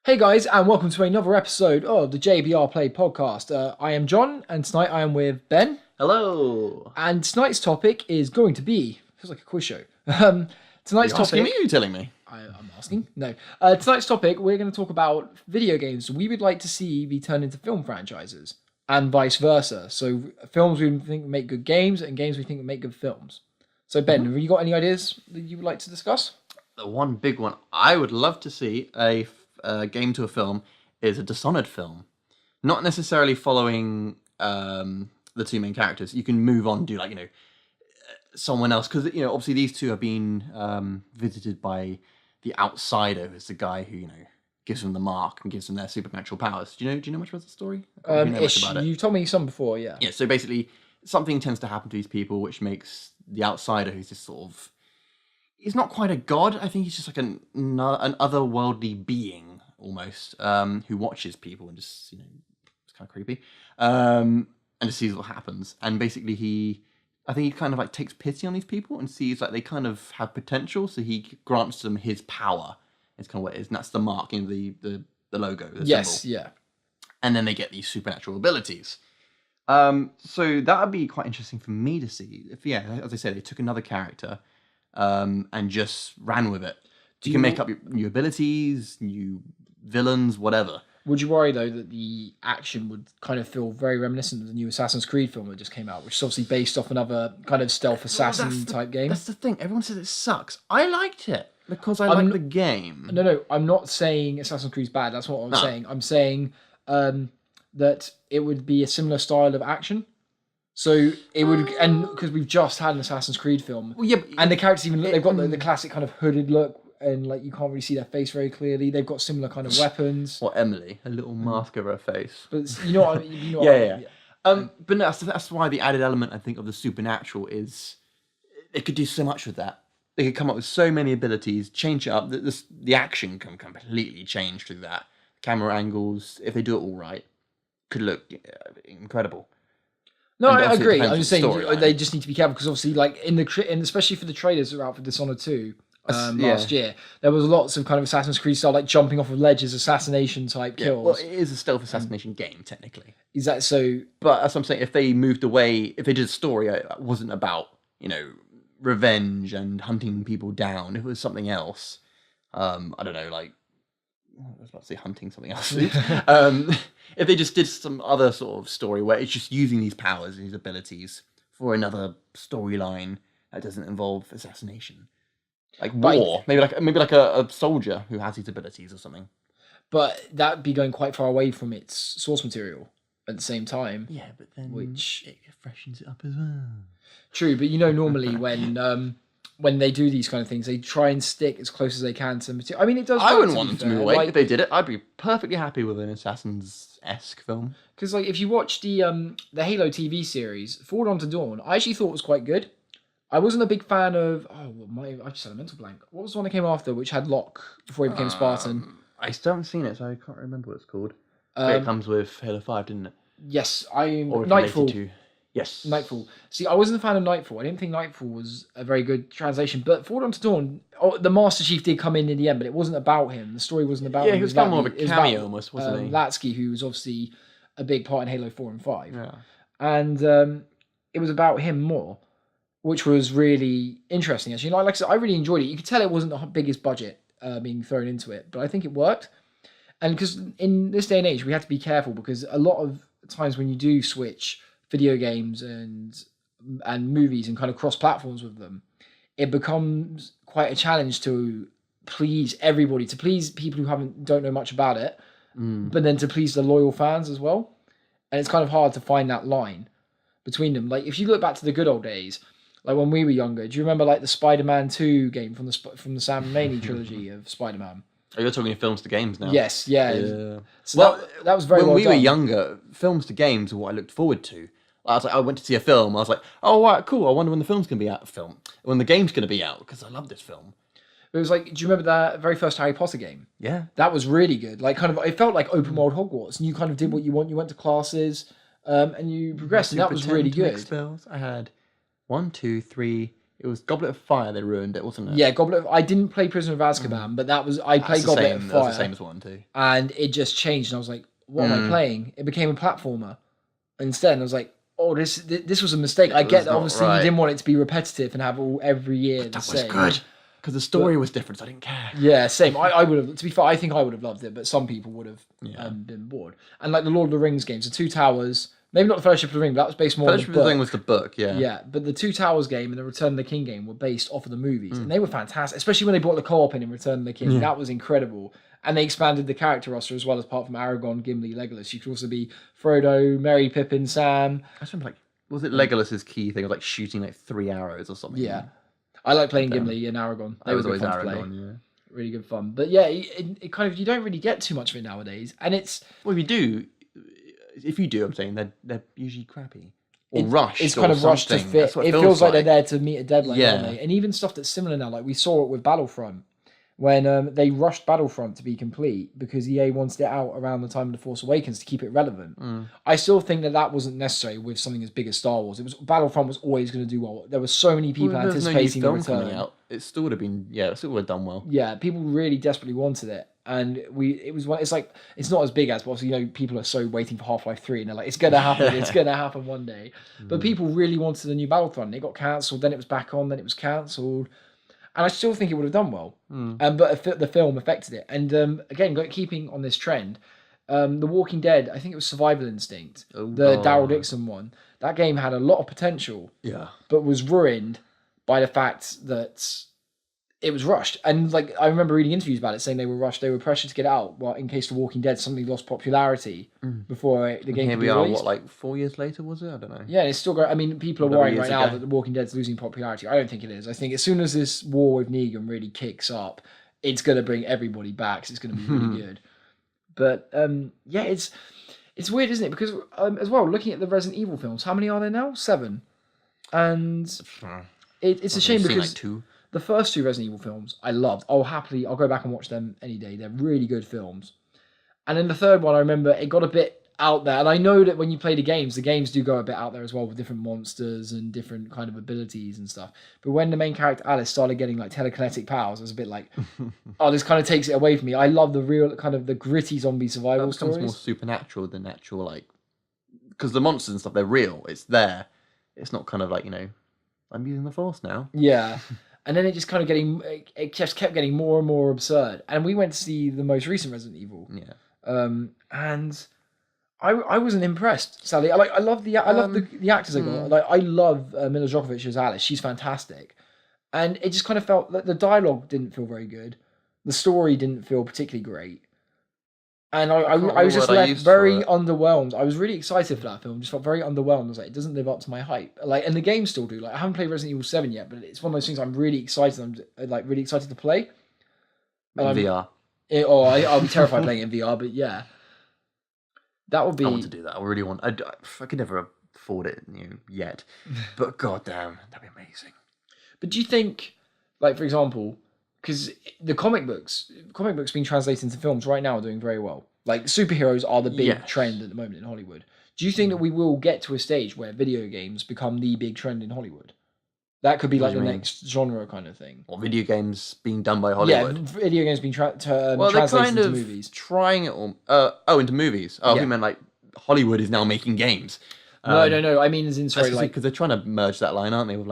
Hey guys, and welcome to another episode of the JBR Play podcast. I am Jon, and tonight I am with Ben. Hello. And tonight's topic is going to be feels like a quiz show. Tonight's You're asking topic. me? Or are you telling me? I'm asking. No. Tonight's topic. We're going to talk about video games we would like to see be turned into film franchises, and vice versa. So films we think make good games, and games we think make good films. So Ben, have you got any ideas that you would like to discuss? The one big one I would love to see a game to a film is a Dishonored film. Not necessarily following the two main characters. You can move on, do someone else, because obviously these two have been visited by the outsider, who's the guy who gives them the mark and gives them their supernatural powers. Do you know much about the story? You've told me some before, yeah. Yeah. So basically, something tends to happen to these people, which makes the outsider, who's this sort of, he's not quite a god. I think he's just like an otherworldly being almost, who watches people and just it's kind of creepy, and just sees what happens. And basically, I think he kind of like takes pity on these people and sees like they kind of have potential, so he grants them his power. It's kind of what it is, and that's the mark, the logo, the symbol. Yeah. And then they get these supernatural abilities. So that would be quite interesting for me to see. If, as I said, they took another character and just ran with it. You can make up new abilities, new villains, whatever. Would you worry, though, that the action would kind of feel very reminiscent of the new Assassin's Creed film that just came out, which is obviously based off another kind of stealth assassin type game? That's the thing. Everyone says it sucks. I liked it because I like the game. No, I'm not saying Assassin's Creed's bad. That's what I'm saying. I'm saying that it would be a similar style of action. So it would, and because we've just had an Assassin's Creed film, and the characters they've got the classic kind of hooded look, and like you can't really see their face very clearly. They've got similar kind of weapons. Or Emily, a little mask over her face. But you know what I mean? Yeah. But no, that's why the added element, I think, of the supernatural is they could do so much with that. They could come up with so many abilities, change it up. The action can completely change through that. Camera angles, if they do it all right, could look incredible. No, I agree. I'm just saying they just need to be careful because obviously, like and especially for the trailers that were out for Dishonored 2 last year, there was lots of kind of Assassin's Creed style, like jumping off of ledges, assassination type kills. Well, it is a stealth assassination game technically. Is that so? But that's what I'm saying. If they moved away, if they did a story, it wasn't about revenge and hunting people down. If it was something else, I don't know, like I was about to say hunting something else. If they just did some other sort of story where it's just using these powers and these abilities for another storyline that doesn't involve assassination, like war, maybe like a soldier who has these abilities or something. But that'd be going quite far away from its source material at the same time. Yeah, but then it freshens it up as well. True, but normally when they do these kind of things, they try and stick as close as they can to material. I mean, it does. I wouldn't want them to move away. Like, if they did it, I'd be perfectly happy with an Assassins-esque film. Because, like, if you watch the Halo TV series, Forward Unto Dawn, I actually thought was quite good. I wasn't a big fan of. I just had a mental blank. What was the one that came after, which had Locke before he became Spartan? I still haven't seen it, so I can't remember what it's called. It comes with Halo 5, didn't it? Yes, Nightfall. Yes. Nightfall. See, I wasn't a fan of Nightfall. I didn't think Nightfall was a very good translation. But Forward Unto Dawn, the Master Chief did come in the end, but it wasn't about him. The story wasn't about him. Yeah, he was kind of more of a cameo almost, wasn't he? Latsky, who was obviously a big part in Halo 4 and 5. Yeah. And it was about him more, which was really interesting, actually. Like I said, I really enjoyed it. You could tell it wasn't the biggest budget being thrown into it, but I think it worked. And because in this day and age, we have to be careful because a lot of times when you do switch video games and movies and kind of cross platforms with them, it becomes quite a challenge to please everybody, to please people who don't know much about it, but then to please the loyal fans as well. And it's kind of hard to find that line between them. Like if you look back to the good old days, like when we were younger, do you remember like the Spider-Man 2 game from the Sam Raimi trilogy of Spider-Man? Oh, you're talking films to games now. Yes, yeah. So that was very well done. When we were younger, films to games were what I looked forward to. I went to see a film. I was like, oh, right, cool. I wonder when the film's going to be out. When the game's going to be out, because I love this film. It was like, do you remember that very first Harry Potter game? Yeah. That was really good. Like, kind of, it felt like open world Hogwarts, and you kind of did what you want. You went to classes, and you progressed, and that was really good. Spells. I had 1, 2, 3, It was Goblet of Fire. They ruined it, wasn't it? Yeah, I didn't play Prisoner of Azkaban, but I played Goblet of Fire. That was the same as 1 too. And it just changed, and I was like, "What am I playing?" It became a platformer instead. And I was like, "Oh, this was a mistake." I get that obviously you didn't want it to be repetitive and have every year the same. That was good because the story was different. So I didn't care. Yeah, same. I would have. To be fair, I think I would have loved it, but some people would have been bored. And like the Lord of the Rings games, the Two Towers. Maybe not the Fellowship of the Ring, but that was based more on the book. Fellowship of the Ring was the book, yeah. Yeah, but the Two Towers game and the Return of the King game were based off of the movies, and they were fantastic, especially when they brought the co-op in Return of the King. Yeah. That was incredible. And they expanded the character roster as well, as apart from Aragorn, Gimli, Legolas. You could also be Frodo, Merry, Pippin, Sam. I just remember, was it Legolas's key thing of shooting 3 arrows or something? Yeah. I like playing Gimli and Aragorn. They were always Aragorn, yeah. Really good fun. But yeah, it kind of, you don't really get too much of it nowadays. And it's... Well, if you do, I'm saying they're usually crappy or rushed. It's kind of rushed to fit. It feels like they're there to meet a deadline, aren't they? And even stuff that's similar now, like we saw it with Battlefront, when they rushed Battlefront to be complete because EA wanted it out around the time of The Force Awakens to keep it relevant. I still think that wasn't necessary with something as big as Star Wars. Battlefront was always going to do well. There were so many people anticipating the return. Out. It still would have been, it still would have done well. Yeah, people really desperately wanted it. And it's like, it's not as big as, but obviously, people are so waiting for Half-Life 3 and they're like, it's going to happen, it's going to happen one day. But people really wanted a new Battlefront. It got cancelled, then it was back on, then it was cancelled. And I still think it would have done well. But the film affected it. And again, keeping on this trend, The Walking Dead, I think it was Survival Instinct, Daryl Dixon one. That game had a lot of potential, but was ruined by the fact that it was rushed. And I remember reading interviews about it saying they were rushed, they were pressured to get out in case The Walking Dead suddenly lost popularity before the game could be released. Here we are, 4 years later, was it? I don't know. Yeah, it's still going. I mean, people are worrying right now that The Walking Dead's losing popularity. I don't think it is. I think as soon as this war with Negan really kicks up, it's going to bring everybody back. So it's going to be really good. But it's weird, isn't it? Because as well, looking at the Resident Evil films, how many are there now? 7. And it's a shame because... 2. The first 2 Resident Evil films, I loved. I'll go back and watch them any day. They're really good films. And then the third one, I remember it got a bit out there. And I know that when you play the games do go a bit out there as well with different monsters and different kind of abilities and stuff. But when the main character, Alice, started getting telekinetic powers, I was a bit like, oh, this kind of takes it away from me. I love the real, kind of the gritty zombie survival stories. It becomes more supernatural than natural, because the monsters and stuff, they're real. It's there. It's not kind of I'm using the Force now. Yeah. And then it just kind of it just kept getting more and more absurd. And we went to see the most recent Resident Evil. Yeah. And I wasn't impressed, sadly. I love the actors they got. I love Mila Djokovic as Alice. She's fantastic. And it just kind of felt that the dialogue didn't feel very good. The story didn't feel particularly great. And I was just left very underwhelmed. I was really excited for that film. Just felt very underwhelmed. I was like, it doesn't live up to my hype. And the games still do. I haven't played Resident Evil 7 yet, but it's one of those things I'm really excited. I'm really excited to play. In VR. I'll be terrified playing it in VR, but yeah. That would be... I want to do that. I really want... I could never afford it yet. But goddamn, that'd be amazing. But do you think, for example... Because the comic books being translated into films right now are doing very well. Superheroes are the big trend at the moment in Hollywood. Do you think that we will get to a stage where video games become the big trend in Hollywood? That could be the next genre kind of thing. Or video games being done by Hollywood. Yeah, video games being translated into movies. Trying it all. Into movies. Oh, I meant Hollywood is now making games. No. I mean, as in because they're trying to merge that line, aren't they? With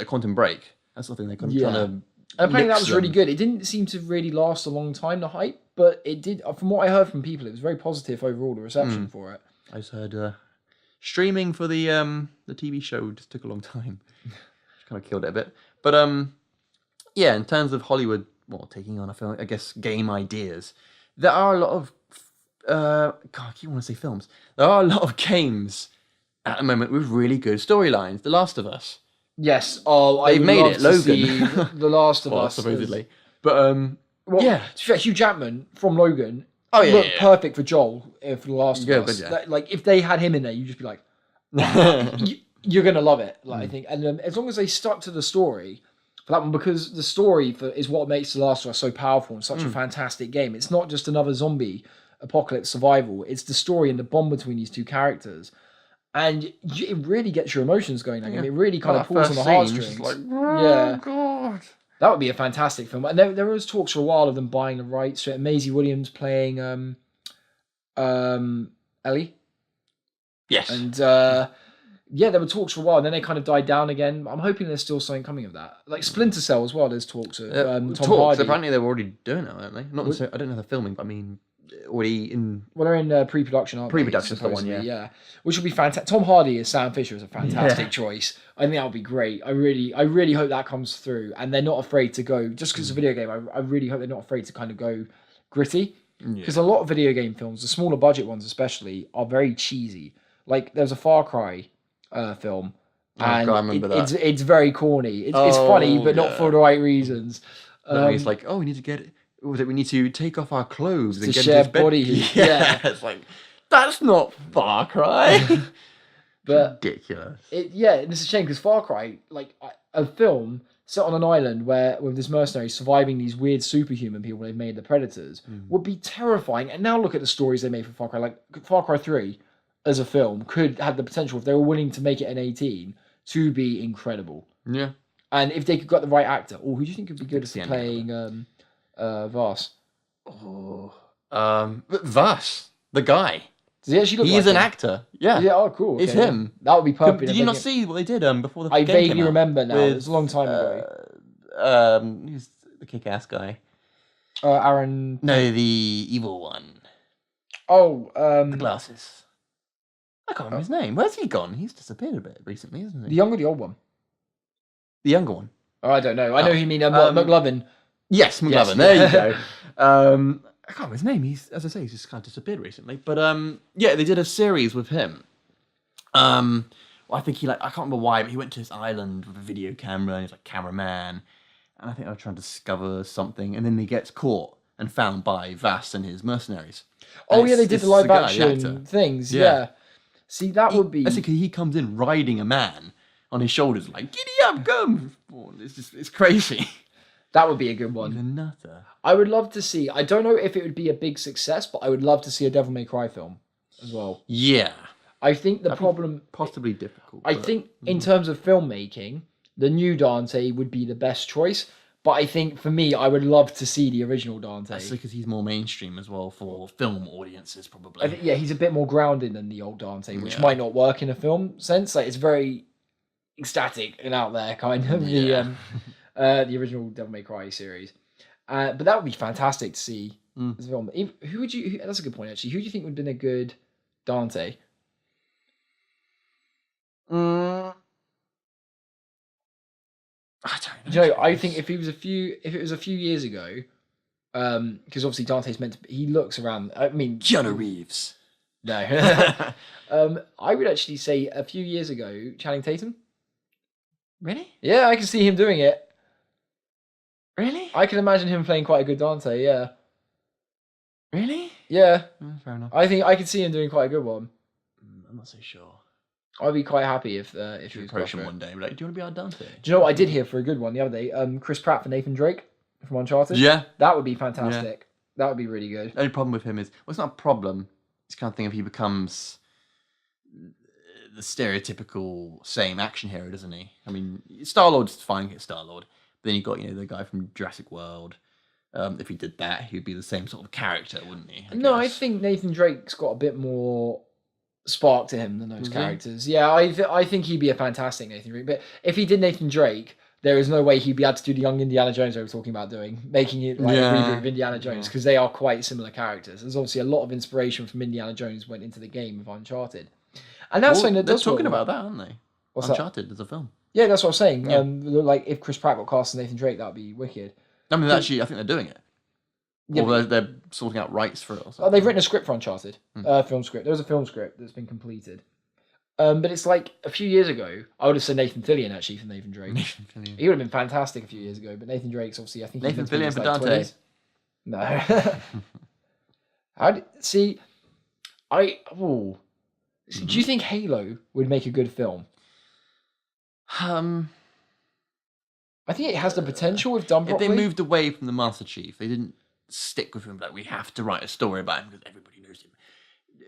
Quantum Break. That's the thing they're trying to. And apparently that was really good. It didn't seem to really last a long time, the hype, but it did. From what I heard from people, it was very positive overall, the reception for it. I just heard streaming for the TV show just took a long time. Which kind of killed it a bit. But in terms of Hollywood, taking on a film, I guess game ideas, there are a lot of I keep wanting to say films. There are a lot of games at the moment with really good storylines. The Last of Us. Yes. They've made it. Logan. The Last of Us. Supposedly. But Hugh Jackman from Logan looked perfect for Joel for The Last of Us. If they had him in there, you'd just be like, you're gonna love it. I think, and as long as they stuck to the story for that one, because the story is what makes The Last of Us so powerful and such a fantastic game. It's not just another zombie apocalypse survival. It's the story and the bond between these two characters. and it really gets your emotions going. Like, it really kind of That pulls on first the scene was heartstrings. just like, oh, Yeah. God. That would be a fantastic film. And there was talks for a while of them buying the rights to it. Maisie Williams playing Ellie. Yes. And yeah, there were talks for a while, and then they kind of died down again. I'm hoping there's still something coming of that. Like Splinter Cell as well, there's talks of Tom Hardy. Apparently they were already doing it, aren't they? Not necessarily, I don't know the filming, but I mean, already in... Well, they're in pre-production, aren't they? Pre-production's the one, supposedly, yeah. Which would be fantastic. Tom Hardy as Sam Fisher is a fantastic choice. I think that would be great. I really hope that comes through, and they're not afraid to go, just because it's a video game, I really hope they're not afraid to kind of go gritty. Because a lot of video game films, the smaller budget ones especially, are very cheesy. Like, there's a Far Cry film, and I remember that. It's very corny. It's funny, but not for the right reasons. It's like, we need to get... We need to take off our clothes and get share into his body bed. heat. Yeah. It's like, that's not Far Cry. But ridiculous. It's a shame because Far Cry, like a film set on an island with this mercenary surviving these weird superhuman people they've made the Predators, would be terrifying. And now look at the stories they made for Far Cry. Like Far Cry 3 as a film could have the potential, if they were willing to make it an 18, to be incredible. Yeah. And if they could get the right actor, who do you think would be good for playing Voss? Voss, the guy. Does he actually look He's like an him? actor. Yeah. Yeah, oh cool. It's him. That would be perfect. Did you not see what they did before the I game came vaguely out? remember now. It was a long time ago. Who's the kick-ass guy? Aaron... No, the evil one. Oh, the glasses. I can't remember his name. Where's he gone? He's disappeared a bit recently, isn't he? The young or the old one? The younger one. Oh, I don't know. I know who you mean. McLovin. Yes, McLovin. Yes. There you go. I can't remember his name. He's, as I say, he's just kind of disappeared recently. But yeah, they did a series with him. Well, I think I can't remember why, but he went to this island with a video camera and he's like cameraman. And I think they were trying to discover something, and then he gets caught and found by Vass and his mercenaries. Oh yeah, they did the live action things. Yeah. See, that would be. Basically, he comes in riding a man on his shoulders, like giddy up, come! It's crazy. That would be a good one. He's a nutter. I would love to see. I don't know if it would be a big success, but I would love to see a Devil May Cry film as well. Yeah. I think the problem possibly difficult. I think in terms of filmmaking, the new Dante would be the best choice. But I think for me, I would love to see the original Dante. That's because he's more mainstream as well for film audiences, probably. I think, he's a bit more grounded than the old Dante, which might not work in a film sense. Like, it's very ecstatic and out there, kind of the original Devil May Cry series. But that would be fantastic to see as a film. Who would you? That's a good point, actually. Who do you think would have been a good Dante? I don't know. You know, I think if it was a few years ago, because obviously Dante's meant to. He looks around. I mean, Keanu Reeves. No. I would actually say a few years ago, Channing Tatum. Really? Yeah, I can see him doing it. Really? I can imagine him playing quite a good Dante. Yeah. Really? Yeah. Fair enough. I think I could see him doing quite a good one. I'm not so sure. I'd be quite happy if you approach him one day, and be like, "Do you want to be our Dante?" Do you know what I did hear for a good one the other day? Chris Pratt for Nathan Drake from Uncharted. Yeah, that would be fantastic. Yeah. That would be really good. The only problem with him is, well, it's not a problem. It's kind of thing if he becomes the stereotypical same action hero, doesn't he? I mean, Star-Lord's fine, it's Star-Lord. But then you got the guy from Jurassic World. If he did that, he'd be the same sort of character, wouldn't he? I think Nathan Drake's got a bit more spark to him than those characters. Yeah, I think he'd be a fantastic Nathan Drake. But if he did Nathan Drake, there is no way he'd be able to do the young Indiana Jones they were talking about doing, making it like a reboot of Indiana Jones, because they are quite similar characters. There's obviously a lot of inspiration from Indiana Jones went into the game of Uncharted. And that's something that they're talking about that, aren't they? What's Uncharted as a film. Yeah, that's what I'm saying. Yeah. Like if Chris Pratt got cast as Nathan Drake, that would be wicked. I mean, actually, I think they're doing it. Yeah, or they're sorting out rights for it or something. They've written a script for Uncharted, film script. There's a film script that's been completed. But it's like a few years ago, I would have said Nathan Fillion actually for Nathan Drake. Nathan Fillion. He would have been fantastic a few years ago, but Nathan Drake's obviously, I think Nathan Fillion for Dante. 20s. No. Do you think Halo would make a good film? I think it has the potential if done properly. If they moved away from the Master Chief, they didn't stick with him, like, we have to write a story about him because everybody knows him.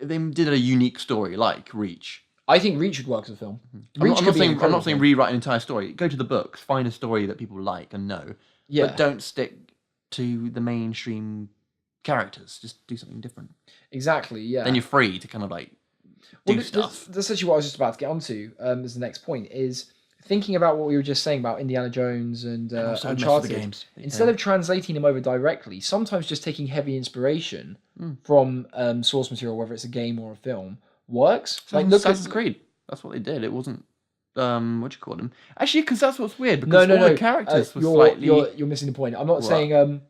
They did a unique story like Reach. I think Reach would work as a film. I'm Reach not could be an saying incredible film. rewrite an entire story. Go to the books, find a story that people like and know, Yeah. but don't stick to the mainstream characters. Just do something different. Exactly, yeah. Then you're free to kind of like do stuff. That's actually what I was just about to get onto as the next point, is thinking about what we were just saying about Indiana Jones and Also most of the Uncharted. games. Instead of translating them over directly, sometimes just taking heavy inspiration from source material, whether it's a game or a film, works. Like look at Assassin's Creed. That's what they did. It wasn't what do you call them? Actually, because that's what's weird. Because all the characters were slightly. You're missing the point. I'm not saying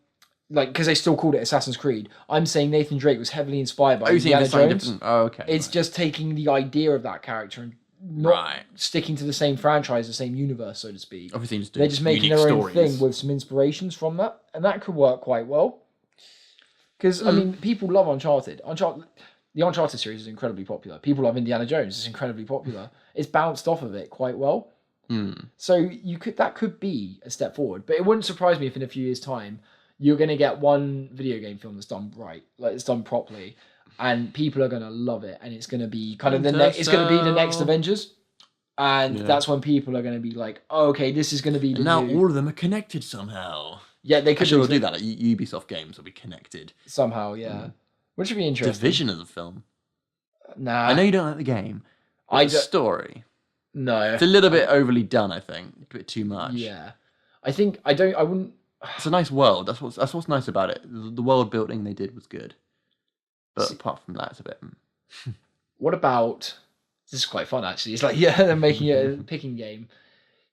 like because they still called it Assassin's Creed. I'm saying Nathan Drake was heavily inspired by Indiana Jones. Oh, okay. It's just taking the idea of that character and not sticking to the same franchise, the same universe, so to speak. Obviously, they're just making their own thing with some inspirations from that, and that could work quite well. Because I mean, people love Uncharted. The Uncharted series is incredibly popular. People love Indiana Jones. It's incredibly popular. It's bounced off of it quite well. So that could be a step forward. But it wouldn't surprise me if in a few years' time you're going to get one video game film that's done right, like it's done properly, and people are going to love it, and it's going to be kind of it's going to be the next Avengers, and that's when people are going to be like, oh, okay, this is going to be the now new... all of them are connected somehow. Yeah, they could do that. Like, Ubisoft games will be connected somehow. Yeah, which would be interesting. Division of the film. Nah, I know you don't like the game. The story. No, it's a little bit overly done. I think a bit too much. Yeah, I wouldn't. It's a nice world. That's what's nice about it. The world building they did was good, but apart from that, it's a bit. What about? This is quite fun actually. It's like they're making it a picking game.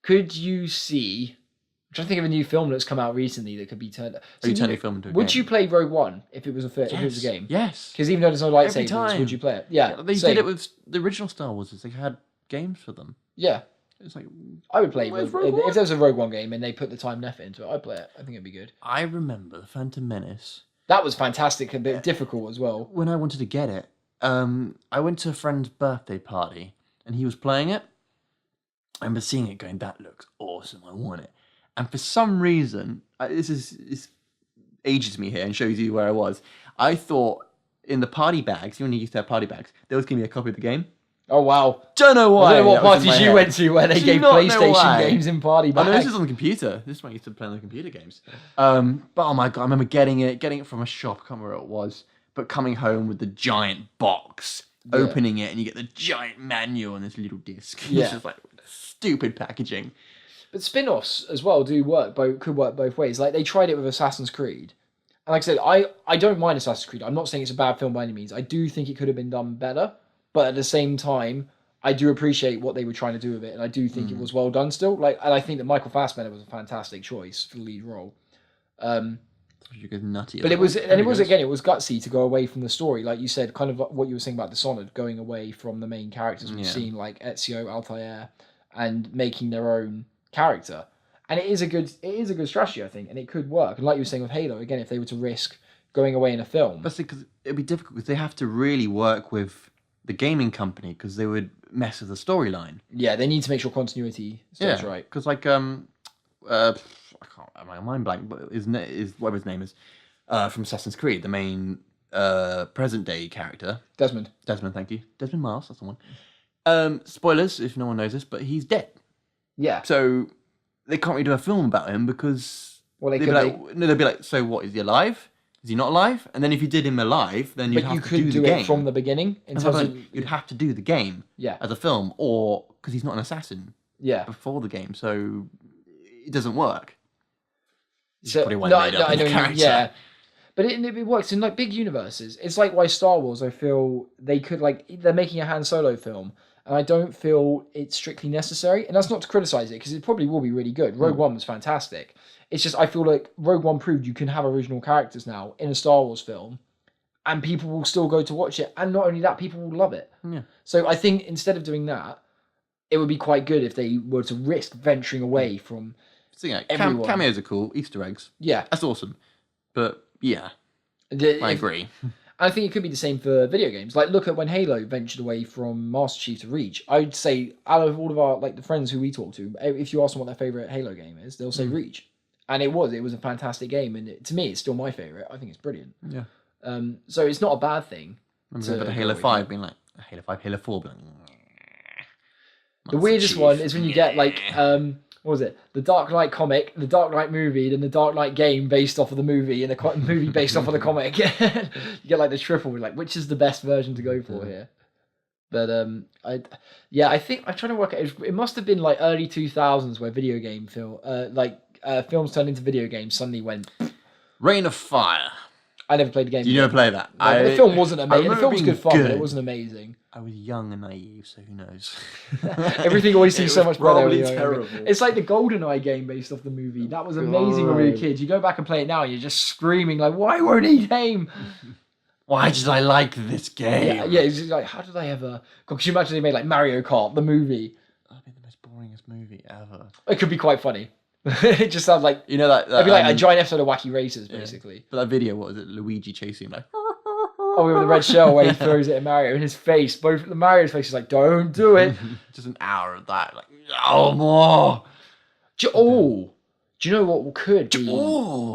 Could you see? I'm trying to think of a new film that's come out recently that could be turned. Would you play Rogue One if it was if it was a game? Yes. Because even though there's no lightsabers, would you play it? Yeah. They did it with the original Star Wars. They had games for them. Yeah. It's like I would play if there was a Rogue One game and they put the time and effort into it. I'd play it. I think it'd be good. I remember the Phantom Menace. That was fantastic, a bit difficult as well. When I wanted to get it, I went to a friend's birthday party and he was playing it. I remember seeing it, going, "That looks awesome. I want it." And for some reason, this ages me here and shows you where I was. I thought in the party bags, you only used to have party bags, there was going to be a copy of the game. Oh, wow. Don't know why. I don't know what parties you went to where they gave PlayStation games in party bags. I know this is on the computer. This is when I used to play on the computer games. But oh my God, I remember getting it from a shop. I can't remember where it was. But coming home with the giant box, opening it, and you get the giant manual on this little disc. Yeah. It's just like stupid packaging. But spin-offs as well could work both ways. Like they tried it with Assassin's Creed. And like I said, I don't mind Assassin's Creed. I'm not saying it's a bad film by any means. I do think it could have been done better. But at the same time, I do appreciate what they were trying to do with it. And I do think it was well done still. And I think that Michael Fassbender was a fantastic choice for the lead role. You go nutty. But it was gutsy to go away from the story. Like you said, kind of what you were saying about Dishonored, going away from the main characters. We've seen like Ezio, Altair, and making their own character. And it is a good strategy, I think, and it could work. And like you were saying with Halo, again, if they were to risk going away in a film, but because it'd be difficult because they have to really work with the gaming company because they would mess with the storyline. Yeah, they need to make sure continuity stays right. Because like I can't, my mind blank, but is whatever his name is from Assassin's Creed, the main present day character, Desmond, thank you, Desmond Miles, that's the one. Spoilers if no one knows this, but he's dead. Yeah. So they can't really do a film about him because they'd be like, so what, is he alive? Is he not alive? And then if you did him alive, then you'd have to do the game. It from the beginning. You'd have to do the game as a film, or because he's not an assassin before the game, so it doesn't work. But it works in like big universes. It's like why Star Wars, I feel they're making a Han Solo film, and I don't feel it's strictly necessary. And that's not to criticize it, because it probably will be really good. Rogue One was fantastic. It's just I feel like Rogue One proved you can have original characters now in a Star Wars film, and people will still go to watch it. And not only that, people will love it. Yeah. So I think instead of doing that, it would be quite good if they were to risk venturing away from. So yeah, cameos are cool. Easter eggs. Yeah, that's awesome. But yeah, I agree. I think it could be the same for video games. Like, look at when Halo ventured away from Master Chief to Reach. I'd say out of all of our the friends who we talk to, if you ask them what their favorite Halo game is, they'll say Reach. And it was a fantastic game, and to me, it's still my favorite. I think it's brilliant. Yeah. So it's not a bad thing. I remember the Halo 5 being like Halo 5, Halo 4, being like, The weirdest one is when you get like what was it? The Dark Knight comic, the Dark Knight movie, then the Dark Knight game based off of the movie, and the movie based off of the comic. You get like the triple. Like, which is the best version to go for here? But I think I'm trying to work out. It must have been like early 2000s where video game films turned into video games suddenly went. Reign of Fire. I never played the game. You never play that? No, the film wasn't amazing. The film was good fun, but it wasn't amazing. I was young and naive, so who knows? Everything always seems so much better. Probably terrible. It's like the GoldenEye game based off the movie. That was amazing when we were kids. You go back and play it now, and you're just screaming like, "Why won't he aim? Why did I like this game?" Yeah. It's just like, how did I ever? God, could you imagine they made like Mario Kart, the movie? That'd be the most boringest movie ever. It could be quite funny. It just sounds like that it'd be like a giant episode of Wacky Races, basically. Yeah. But that video, what was it? Luigi chasing him like. Oh, with the red shell where he throws it at Mario in his face. Both the Mario's face is like, "Don't do it." Just an hour of that, like, oh more. Do you know what could be?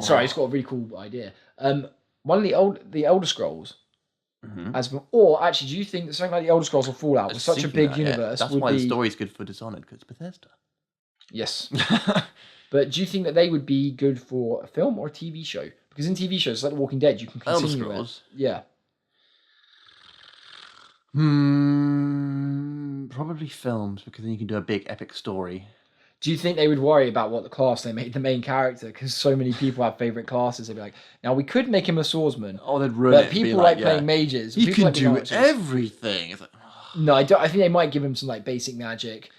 Sorry, it's got a really cool idea. One of the Elder Scrolls. Or actually, do you think that something like the Elder Scrolls or Fallout with such a big universe? That's why the story's good for Dishonored, because it's Bethesda. Yes. But do you think that they would be good for a film or a TV show? Because in TV shows, like The Walking Dead, you can continue Elder Scrolls? it. Yeah. Probably films, because then you can do a big epic story. Do you think they would worry about what the class they made the main character? Because so many people have favourite classes. They'd be like, now we could make him a swordsman. Oh, they'd ruin it. But people like playing mages. He can do archers. everything. It's like, No, I think they might give him some like basic magic,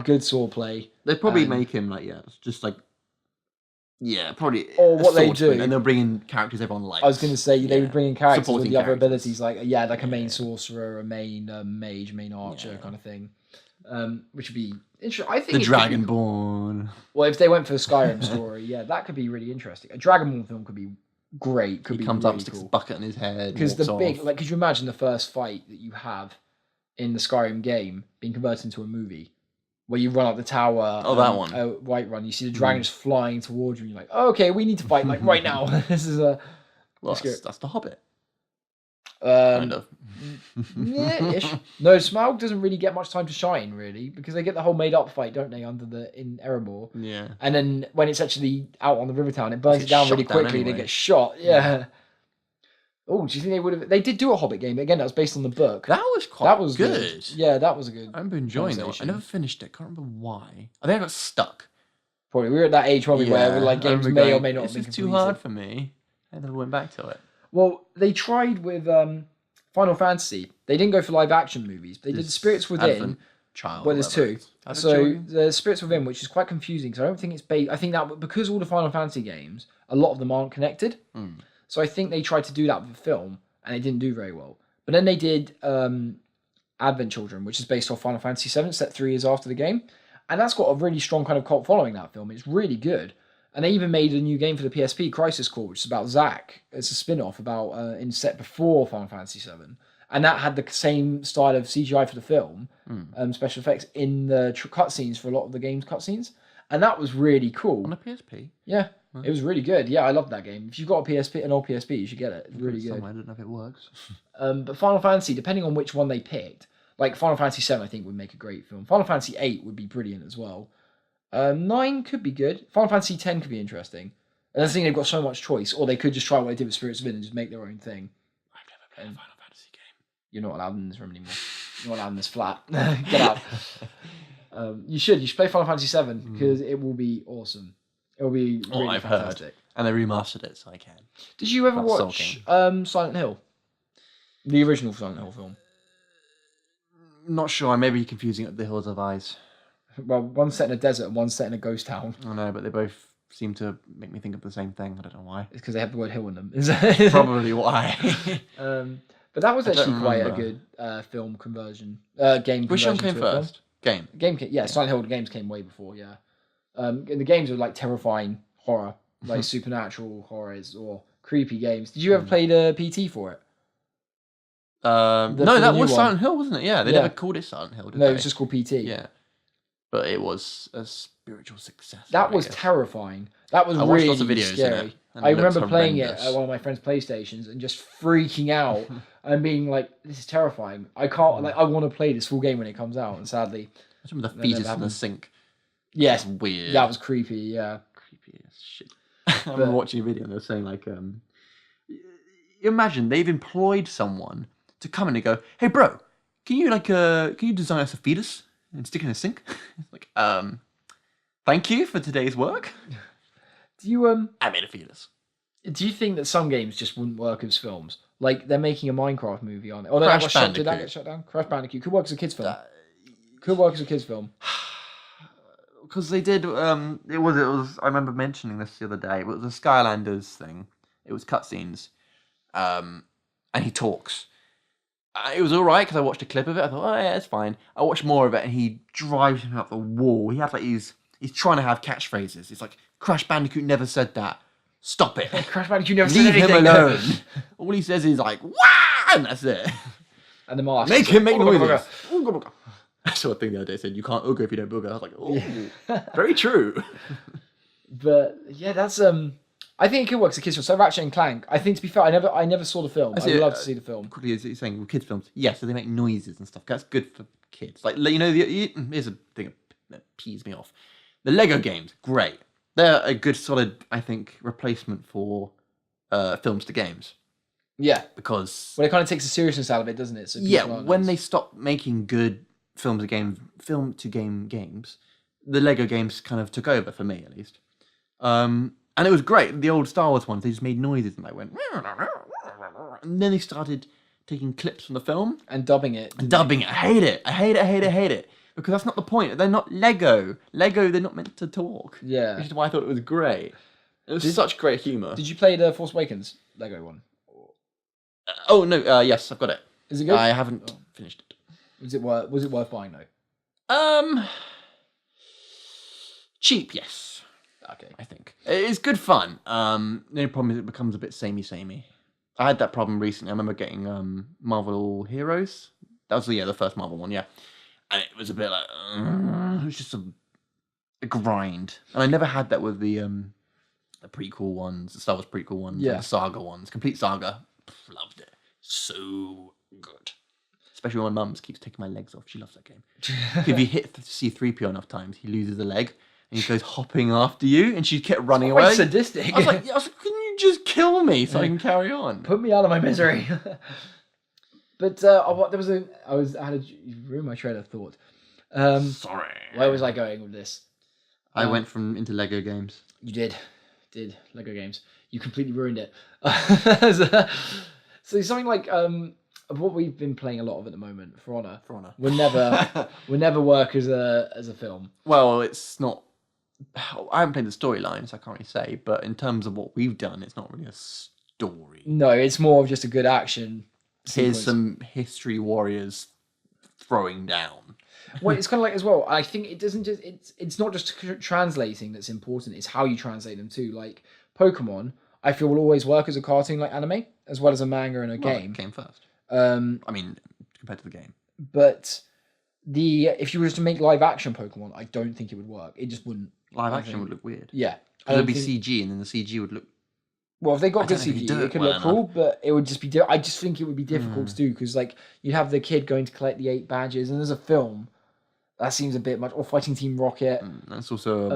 good sword play. They'd probably make him like probably. Or what they do, and they'll bring in characters everyone likes. I was going to say they would bring in characters Supporting with the other characters. abilities, like a main sorcerer, a main mage, main archer kind of thing, which would be interesting. I think the Dragonborn. Well, if they went for the Skyrim story, that could be really interesting. A Dragonborn film could be great. He comes up, sticks a bucket in his head, because could you imagine the first fight that you have in the Skyrim game being converted into a movie? Where you run up the tower. Oh, that one. Whiterun. You see the dragons flying towards you. And you're like, oh, okay, we need to fight like right now. This is a. Well, that's the Hobbit. Kind of. Ish. No, Smaug doesn't really get much time to shine, really, because they get the whole made-up fight, don't they, in Erebor? Yeah. And then when it's actually out on the river town, it burns it down really quickly. Anyway. They get shot. Yeah. Oh, do you think they would have? They did do a Hobbit game again. That was based on the book. That was good. Yeah, that was a good. I remember enjoying that. I never finished it. Can't remember why. I think I got stuck. Probably we were at that age probably where like games may or may not have been completed. This is too hard for me. I never went back to it. Well, they tried with Final Fantasy. They didn't go for live action movies. They did the Spirits Within. Well, there's two. So the Spirits Within, which is quite confusing because I don't think it's based. I think that because all the Final Fantasy games, a lot of them aren't connected. So I think they tried to do that with the film, and it didn't do very well. But then they did Advent Children, which is based off Final Fantasy VII, set 3 years after the game. And that's got a really strong kind of cult following, that film. It's really good. And they even made a new game for the PSP, Crisis Core, which is about Zack. It's a spin-off about in set before Final Fantasy VII. And that had the same style of CGI for the film, special effects in the cutscenes for a lot of the game's cutscenes. And that was really cool. On a PSP? Yeah. It was really good. Yeah, I loved that game. If you've got a PSP, an old PSP, you should get it. It's really good. I don't know if it works. But Final Fantasy, depending on which one they picked, like Final Fantasy VII, I think would make a great film. Final Fantasy VIII would be brilliant as well. 9 could be good. Final Fantasy X could be interesting. And I think they've got so much choice, or they could just try what they did with Spirits Within and just make their own thing. I've never played a Final Fantasy game. You're not allowed in this room anymore. You're not allowed in this flat. Get out. You should play Final Fantasy VII because it will be awesome. It will be really fantastic. Heard. And they remastered it, so I can. Did you ever watch Silent Hill? The original Silent Hill film? Not sure. I may be confusing it with The Hills of Eyes. Well, one's set in a desert and one's set in a ghost town. I know, but they both seem to make me think of the same thing. I don't know why. It's because they have the word hill in them. Probably why. But that was actually quite a good film conversion. Game conversion. Which one came first? Game. Silent Hill games came way before, yeah. And the games were like terrifying horror, like supernatural horrors or creepy games. Did you ever play the PT for it? No, that was Silent Hill, wasn't it? Yeah, they never called it Silent Hill, did they? No, it was just called PT. Yeah. But it was a spiritual success. That was terrifying. That was really lots of videos scary. I remember playing it at one of my friend's PlayStations and just freaking out and being like, "This is terrifying. I can't. I want to play this full game when it comes out." And sadly, Some of the That fetus never in the happened. sink. Yes, That's weird. that was creepy. Yeah. Creepy as shit. I remember watching a video and they were saying like, imagine they've employed someone to come in and go, "Hey, bro, can you design us a fetus and stick it in a sink?" It's like, thank you for today's work. Do you I made a fetus. Do you think that some games just wouldn't work as films? Like they're making a Minecraft movie on it. Or Crash did that get shut down? Crash Bandicoot could work as a kids film. Could work as a kids film. Because they did. It was. I remember mentioning this the other day. It was a Skylanders thing. It was cutscenes, and he talks. It was all right because I watched a clip of it. I thought, oh yeah, it's fine. I watched more of it, and he drives him up the wall. He had like he's trying to have catchphrases. It's like Crash Bandicoot never said that. Stop it. Crash Bandicoot never Leave said anything. him alone. All he says is like, "Wah!" and that's it. And the mask. Make him make noises. Ooga booga. I saw a thing the other day that said you can't ooga if you don't booga. I was like, oh, very true. But yeah, that's I think it could work as a kids film. So Ratchet and Clank. I think to be fair, I never saw the film. I'd love to see the film. Quickly, as you're saying, with kids' films, yes, so they make noises and stuff. That's good for kids. Like here's a thing that pees me off. The Lego games, great. They're a good, solid, I think, replacement for films to games. Yeah, because it kind of takes the seriousness out of it, doesn't it? So when they stop making good film to game games, the Lego games kind of took over for me at least. And it was great. The old Star Wars ones, they just made noises and they went, and then they started taking clips from the film and dubbing it. I hate it. Because that's not the point. They're not Lego. They're not meant to talk. Yeah. Which is why I thought it was great. It was such great humour. Did you play the Force Awakens Lego one? Oh no, yes, I've got it. Is it good? I haven't finished it. Was it worth buying though? Cheap, yes. Okay. I think it's good fun. The only problem is it becomes a bit samey. I had that problem recently. I remember getting Marvel Heroes. That was the first Marvel one, yeah. And it was a bit like it was just a grind. And I never had that with the prequel ones, the Star Wars prequel ones, yeah, the Saga ones. Complete Saga, loved it. So good. Especially when my mum keeps taking my legs off. She loves that game. If you hit C-3PO enough times, he loses a leg and he goes hopping after you, and she kept running away. Quite sadistic. I was like, can you just kill me so I can carry on? Put me out of my misery. But you ruined my train of thought. Sorry. Where was I going with this? I went into Lego games. You did Lego games. You completely ruined it. So something like what we've been playing a lot of at the moment, For Honor. Will never work as a film. Well, it's not. I haven't played the storyline, so I can't really say. But in terms of what we've done, it's not really a story. No, it's more of just a good action. Here's some history warriors throwing down. Well, it's kind of like as well. I think it doesn't just. It's not just translating that's important. It's how you translate them too. Like Pokemon, I feel will always work as a cartoon like anime, as well as a manga and a game. It came first. I mean, compared to the game. But if you were to make live action Pokemon, I don't think it would work. It just wouldn't. Live action would look weird. Yeah. It'd be CG, and then the CG would look. Well, if they got good CG, it could look cool, but it would just be. I just think it would be difficult to do because, like, you'd have the kid going to collect the 8 badges, and there's a film that seems a bit much. Or Fighting Team Rocket. That's also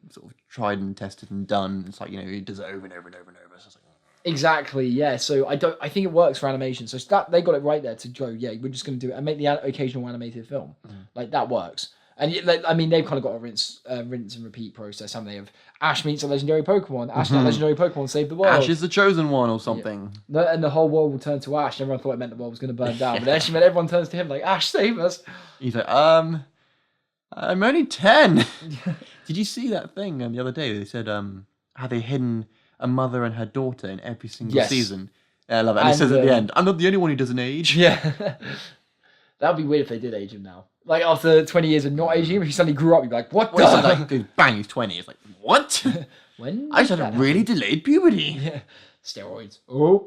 sort of tried and tested and done. It's like he does it over and over and over and over. So it's like, exactly, yeah. So I think it works for animation. So that they got it right there to go. Yeah, we're just going to do it and make the occasional animated film. Like that works. And I mean, they've kind of got a rinse and repeat process, haven't they? Of Ash meets a legendary Pokemon. Ash and that legendary Pokemon save the world. Ash is the chosen one, or something. Yeah. And the whole world will turn to Ash. And everyone thought it meant the world was going to burn down, but it actually meant everyone turns to him like, Ash, save us. He's like, I'm only 10. Did you see that thing the other day? They said how they hidden a mother and her daughter in every single season. Yeah, I love it. And it says at the end, I'm not the only one who doesn't age. Yeah. That would be weird if they did age him now. Like, after 20 years of not aging him, if he suddenly grew up, you'd be like, what the? Like, bang, he's 20. It's like, what? When? I just had a really delayed puberty. Yeah. Steroids. Oh.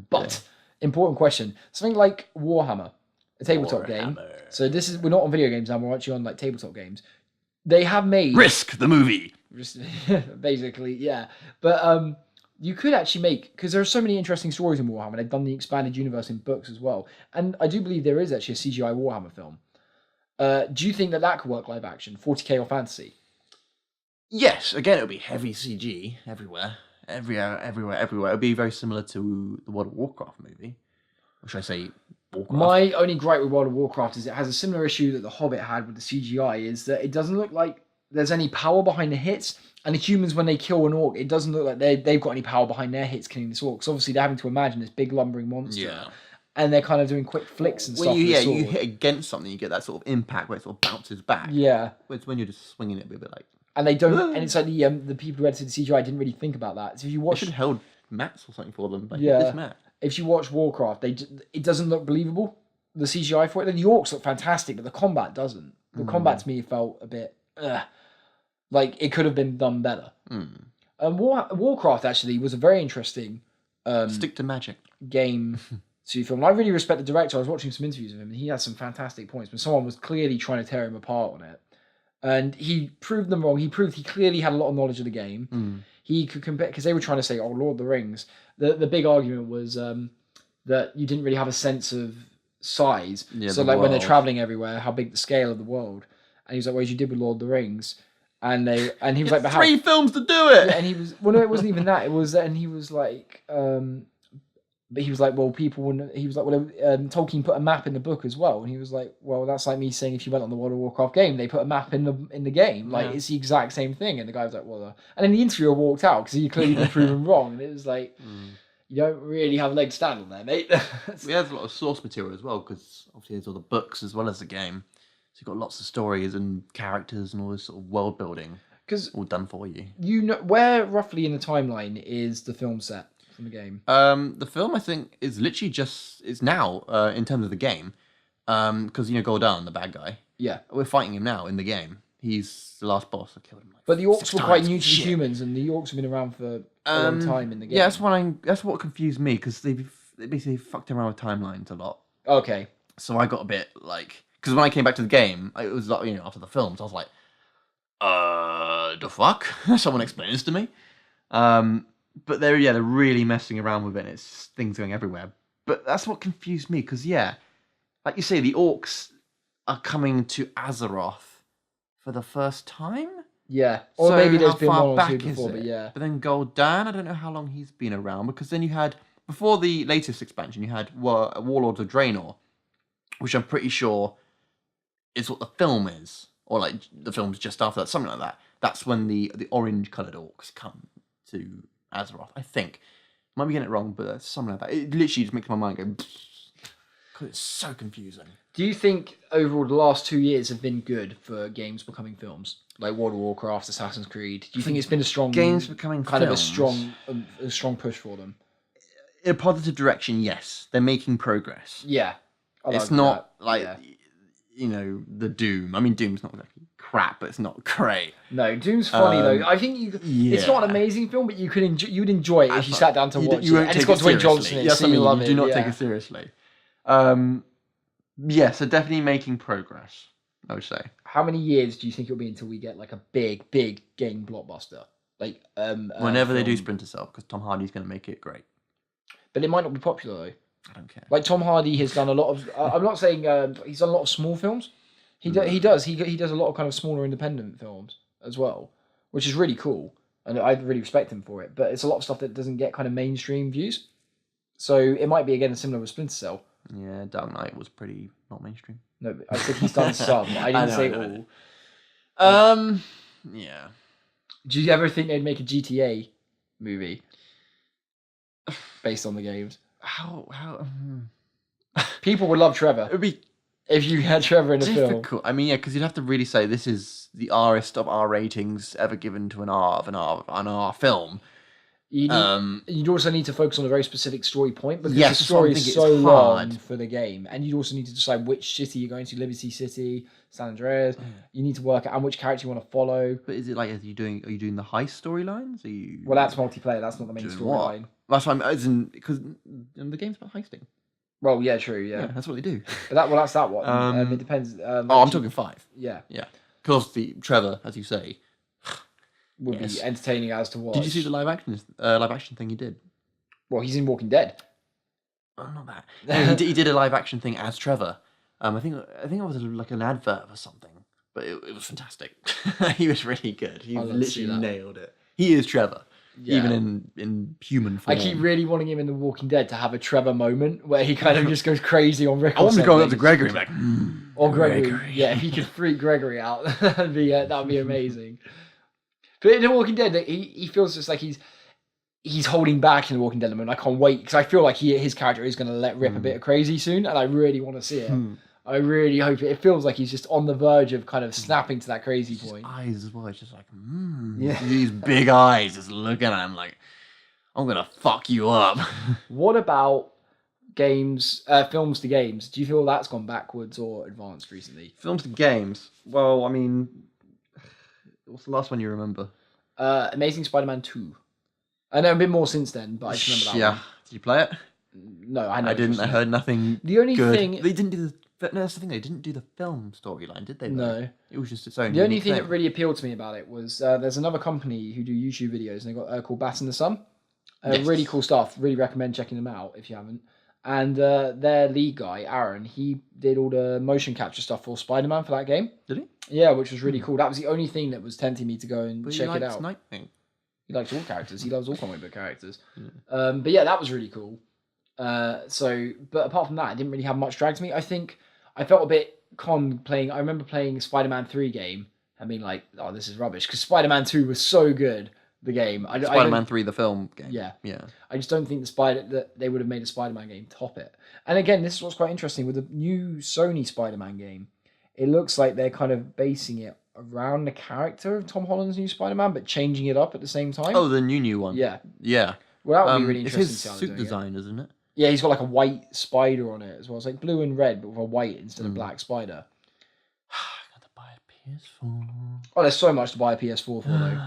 But, important question. Something like Warhammer, a tabletop game. So we're not on video games now, we're actually on, like, tabletop games. They have made... Risk, the movie. Basically, yeah. But, you could actually make, because there are so many interesting stories in Warhammer. They've done the expanded universe in books as well, and I do believe there is actually a CGI Warhammer film. Mm. Do you think that could work live action, 40k or fantasy? Yes, again, it'll be heavy CG everywhere. Everywhere. It'll be very similar to the World of Warcraft movie. Or should I say Warcraft? My only gripe with World of Warcraft is it has a similar issue that The Hobbit had with the CGI, is that it doesn't look like there's any power behind the hits. And the humans, when they kill an orc, it doesn't look like they've got any power behind their hits killing this orc. So obviously they're having to imagine this big lumbering monster. Yeah. And they're kind of doing quick flicks and stuff. You hit against something, you get that sort of impact where it sort of bounces back. Yeah. Whereas when you're just swinging it, it'll be a bit like... And they don't... And it's like the people who edited the CGI didn't really think about that. So if you watch... They should have held mats or something for them. Like, yeah. This mat. If you watch Warcraft, it doesn't look believable. The CGI for it. The orcs look fantastic, but the combat doesn't. The combat to me felt a bit... like it could have been done better. Warcraft actually was a very interesting... Stick to magic. Game to film. And I really respect the director. I was watching some interviews of him and he had some fantastic points, but someone was clearly trying to tear him apart on it. And he proved them wrong. He proved he clearly had a lot of knowledge of the game. He could compare, because they were trying to say, oh, Lord of the Rings. The big argument was that you didn't really have a sense of size. Yeah, so like when they're traveling everywhere, how big the scale of the world. And he was like, well, as you did with Lord of the Rings. And he was like, but how? 3 films to do it. Yeah, and he was, well, no, it wasn't even that. It was that, and he was like, but he was like, well, people wouldn't. He was like, well, Tolkien put a map in the book as well, and he was like, well, that's like me saying if you went on the World of Warcraft game, they put a map in the game, like it's the exact same thing. And the guy was like, well, and then the interviewer walked out because he clearly been proven wrong, and it was like, you don't really have a leg to stand on there, mate. We have a lot of source material as well, because obviously there's all the books as well as the game, so you've got lots of stories and characters and all this sort of world building. Because all done for you. You know where roughly in the timeline is the film set from the game? The film I think is literally it's now in terms of the game, because Gul'dan, the bad guy. Yeah, we're fighting him now in the game. He's the last boss. I killed him. Like but the orcs were quite new to the humans, and the orcs have been around for a long time in the game. Yeah, that's what confused me, because they basically fucked around with timelines a lot. Okay. So I got a bit like, because when I came back to the game, it was like after the films, I was like, the fuck? Someone explain this to me. But they're really messing around with it, and it's things going everywhere. But that's what confused me, because like you say, the orcs are coming to Azeroth for the first time. Yeah, or so maybe there's been one or two before, but yeah. But then Gul'dan, I don't know how long he's been around, because then you had, before the latest expansion, you had Warlords of Draenor, which I'm pretty sure is what the film is. Or like the film's just after that, something like that. That's when the orange-coloured orcs come to Azeroth, I think. Might be getting it wrong, but that's something like that. It literally just makes my mind go, because it's so confusing. Do you think overall the last 2 years have been good for games becoming films? Like World of Warcraft, Assassin's Creed? Do you think it's been a strong... Games becoming kind films? Of a strong push for them? In a positive direction, yes. They're making progress. Yeah. It's not like... Yeah. The Doom. I mean, Doom's not exactly crap, but it's not great. No, Doom's funny though. I think it's not an amazing film, but you would enjoy it if you sat down to watch it. And it's got Dwayne Johnson in it, so you love it. You do not take it seriously. Yeah, so definitely making progress, I would say. How many years do you think it'll be until we get like a big game blockbuster? Like whenever they do Splinter Cell, because Tom Hardy's going to make it great. But it might not be popular though. I don't care. Like Tom Hardy has done a lot of. I'm not saying he's done a lot of small films. He does a lot of kind of smaller independent films as well, which is really cool, and I really respect him for it. But it's a lot of stuff that doesn't get kind of mainstream views. So it might be again similar with Splinter Cell. Yeah, Dark Knight was pretty not mainstream. No, but I said he's done some. I didn't say all. Yeah. Do you ever think they'd make a GTA movie based on the games? How people would love Trevor. It would be if you had Trevor in a difficult. film. I mean, yeah, because you'd have to really say this is the R-est of R ratings ever given to an R film. You'd also need to focus on a very specific story point, because yes, the story is so long for the game, and you'd also need to decide which city you're going to, Liberty City, San Andreas. You need to work out which character you want to follow. But is it like, are you doing the heist storylines? Well, that's multiplayer. That's not the main storyline. That's why because the game's about heisting. Well, yeah, true, yeah. That's what they do. But that's that one. It depends. I'm talking 5. Yeah. Yeah. Because obviously, Trevor, as you say, would be entertaining as to watch. Did you see the live action thing he did? Well, he's in Walking Dead. Oh, not that. No, he did a live action thing as Trevor, I think it was like an advert or something, but it was fantastic. He was really good. He I'd love to see literally that. nailed it. He is Trevor, Yeah. even in human form. I keep really wanting him in The Walking Dead to have a Trevor moment where he kind of just goes crazy on Rick. I want him to go up to something. Gregory like, Or Gregory. Yeah, if he could freak Gregory out, that'd be amazing. But in The Walking Dead, he feels just like he's holding back in The Walking Dead moment. I can't wait because I feel like his character is going to let rip a bit of crazy soon, and I really want to see it. I really hope it feels like he's just on the verge of kind of snapping to that crazy point. Eyes as well. It's just like, these big eyes just looking at him like, I'm gonna fuck you up. What about games, films to games? Do you feel that's gone backwards or advanced recently? Films to games. Well, I mean, what's the last one you remember? Amazing Spider-Man 2. I know a bit more since then, but I just remember that one. Yeah. Did you play it? No, I didn't. I heard nothing. The only good. thing They didn't do the. No, that's the thing. They didn't do the film storyline, did they? Though? No. It was just its own. The only thing that really appealed to me about it was there's another company who do YouTube videos, and they got called Bat in the Sun. Yes. Really cool stuff. Really recommend checking them out if you haven't. And their lead guy, Aaron, he did all the motion capture stuff for Spider-Man for that game. Did he? Yeah, which was really cool. That was the only thing that was tempting me to go and check it out. Nightwing. He likes all characters. He loves all comic book characters. But yeah, that was really cool. But apart from that, it didn't really have much drag to me. I think I felt a bit playing. I remember playing Spider-Man 3 game and being like, "Oh, this is rubbish," because Spider-Man 2 was so good. The game, Spider-Man 3, the film game. Yeah. Yeah. I just don't think that they would have made a Spider-Man game top it. And again, this is what's quite interesting with the new Sony Spider-Man game. It looks like they're kind of basing it around the character of Tom Holland's new Spider-Man, but changing it up at the same time. Oh, the new one. Yeah. Yeah. Well, that would be really it's interesting. his to see how suit they're doing design, isn't it? Yeah, he's got like a white spider on it as well. It's like blue and red, but with a white instead of black spider. I got to buy a PS4. Oh, there's so much to buy a PS4 for though.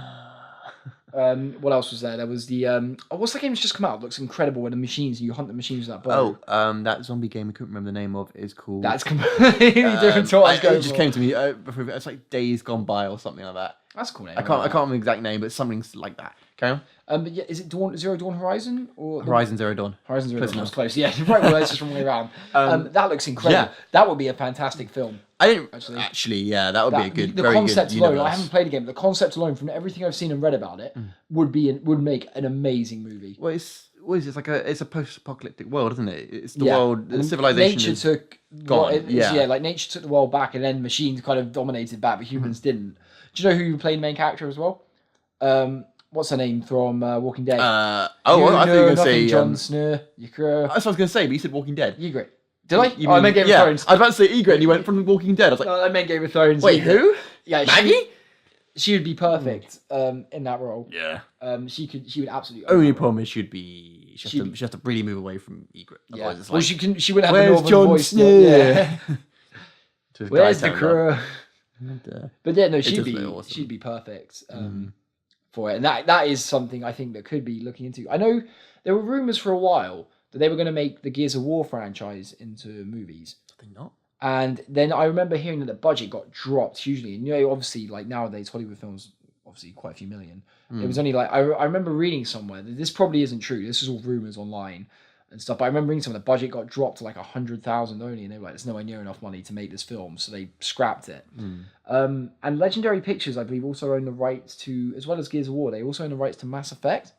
What else was there? There was the what's that game that's just come out? It looks incredible. Where the machines, you hunt the machines with that bow. That zombie game I couldn't remember the name of is called. That's completely different to what I was going It just for. came to me. It's like Days Gone By or something like that. That's a cool name. I can't remember the exact name, but something like that. Carry on. But yeah, is it Zero Dawn Horizon or Horizon Zero Dawn? Horizon Zero Close Dawn? That was enough. close. Yeah, right words, just wrong way around. That looks incredible. yeah. That would be a fantastic film. I didn't actually. Yeah, that would be a good. The very concept good alone. universe. I haven't played a game, but the concept alone, from everything I've seen and read about it, would make an amazing movie. Well, it's a post-apocalyptic world, isn't it? It's the world, the civilization Nature is took gone. like nature took the world back, and then machines kind of dominated back, but humans didn't. Do you know who played the main character as well? What's her name from Walking Dead? I thought you were going to say Jon Snow. That's what I was going to say, but you said Walking Dead. Ygritte. Did I? I meant Game of Thrones. I was about to say Ygritte, and you went from Walking Dead. I was like, No, I meant Game of Thrones. wait, who? Yeah, Maggie? She would be perfect in that role. Yeah. She would absolutely. Only problem is she has to really move away from Ygritte. Yeah. It's Well, like, she wouldn't have the where's northern Jon voice. Snow? Yeah. to Where's the guy crew? But yeah, no, does she'd look awesome. be perfect for it, and that is something I think that could be looking into. I know there were rumors for a while that they were going to make the Gears of War franchise into movies, Are they not? and then I remember hearing that the budget got dropped hugely. And you know, obviously, like nowadays, Hollywood films obviously quite a few million. It was only like I remember reading somewhere that this probably isn't true. This is all rumors online and stuff. But I remember reading somewhere the budget got dropped to like 100,000 only, and they were like, "There's nowhere near enough money to make this film," so they scrapped it. And Legendary Pictures, I believe, also own the rights to, as well as Gears of War, they also own the rights to Mass Effect.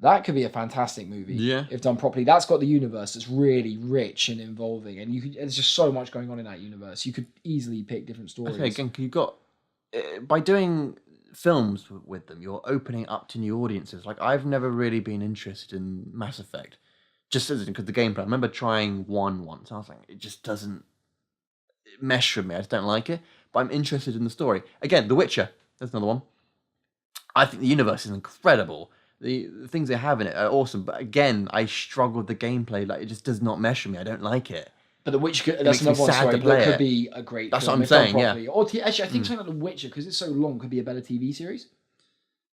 That could be a fantastic movie, if done properly. That's got the universe that's really rich and involving, and there's just so much going on in that universe. You could easily pick different stories. Okay, again, you got by doing films with them, you're opening up to new audiences. Like I've never really been interested in Mass Effect, just as because the gameplay. I remember trying one once. I was like, it just doesn't mesh with me. I just don't like it. But I'm interested in the story. Again, The Witcher. There's another one. I think the universe is incredible. The things they have in it are awesome. But again, I struggle with the gameplay. Like it just does not mesh with me. I don't like it. But The Witcher, makes that's me another one. sad Sorry, to play that could it. be a great. That's film what I'm if done saying, yeah. properly. Or actually, I think something like The Witcher, because it's so long, could be a better TV series.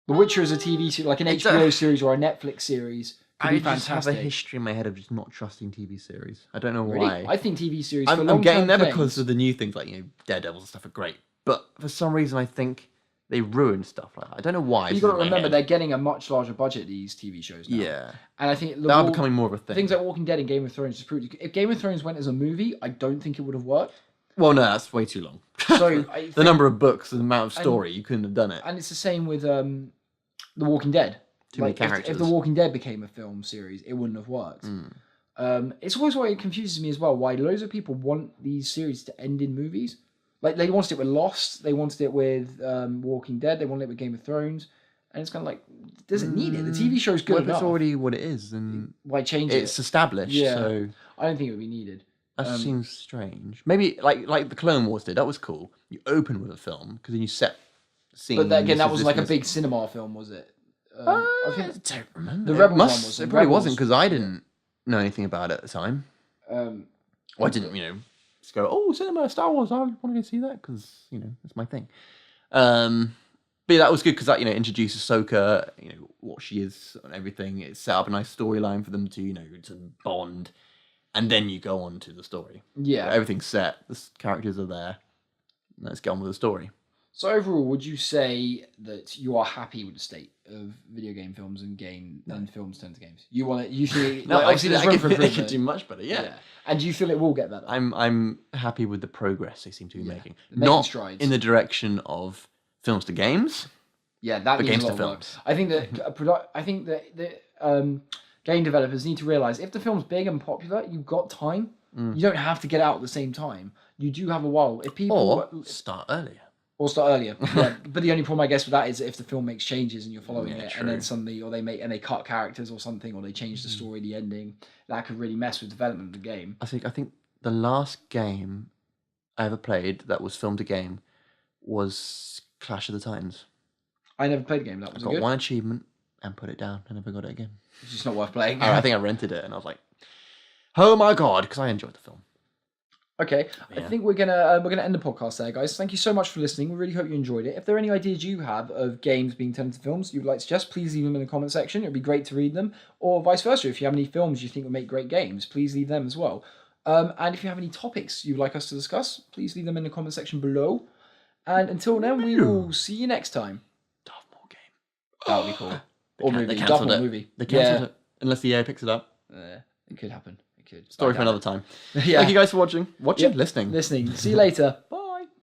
The Witcher is a TV series, like an HBO series or a Netflix series. Could be I just have a fantastic. history in my head of just not trusting TV series. I don't know Really? why. I think TV series. For I'm getting there long-term because things- of the new things like Daredevil and stuff are great. But for some reason, I think they ruin stuff like that. I don't know why. You've got to remember they're getting a much larger budget, these TV shows now. Yeah. And I think they are becoming more of a thing. Things like Walking Dead and Game of Thrones just proved, if Game of Thrones went as a movie, I don't think it would have worked. Well, no, that's way too long. So the number of books, the amount of story, you couldn't have done it. And it's the same with The Walking Dead. Too many characters. If The Walking Dead became a film series, it wouldn't have worked. It's always why it confuses me as well, why loads of people want these series to end in movies. Like, they wanted it with Lost, they wanted it with Walking Dead, they wanted it with Game of Thrones, and it's kind of like, does it need it? The TV show's good enough. It's already what it is, and why change it? It's established, so... I don't think it would be needed. That seems strange. Maybe, like the Clone Wars did, that was cool. You open with a film, because then you set the scene. But again, that was like a big cinema film, was it? I don't remember. The Rebels one was. It probably wasn't, because I didn't know anything about it at the time. Well, I didn't, just go, oh, cinema, Star Wars, I want to go see that, because, that's my thing. But yeah, that was good, because that, introduces Ahsoka, what she is and everything. It set up a nice storyline for them to, to bond. And then you go on to the story. Yeah. Everything's set. The characters are there. Let's get on with the story. So overall, would you say that you are happy with the state of video game films and films turned to games? You want it usually? No, obviously there's room for they improvement. could do much better. Yeah. And do you feel it will get better? I'm happy with the progress they seem to be making. Making Not strides. in the direction of films to games. Yeah, that needs games a lot to of work. films. I think that game developers need to realize if the film's big and popular, you've got time. You don't have to get out at the same time. You do have a while. If people start earlier. Or start earlier. Yeah. But the only problem I guess with that is if the film makes changes and you're following it, true. and then suddenly, or they cut characters or something, or they change the story, the ending, that could really mess with development of the game. I think the last game I ever played that was filmed a game was Clash of the Titans. I never played a game that was I got one achievement and put it down. I never got it again. It's just not worth playing. I think I rented it and I was like, oh my god, because I enjoyed the film. Okay, Yeah. I think we're gonna end the podcast there, guys. Thank you so much for listening. We really hope you enjoyed it. If there are any ideas you have of games being turned into films you'd like to suggest, please leave them in the comment section. It'd be great to read them. Or vice versa, if you have any films you think would make great games, please leave them as well. And if you have any topics you'd like us to discuss, please leave them in the comment section below. And until then, we will see you next time. Darth Maul game. That would be cool. Or movie. They Darth cancelled Maul it. movie. They cancelled it. Unless the EA picks it up. It could happen. It could. Story for another time. Yeah. Thank you guys for watching. Yep. Listening. See you later. Bye.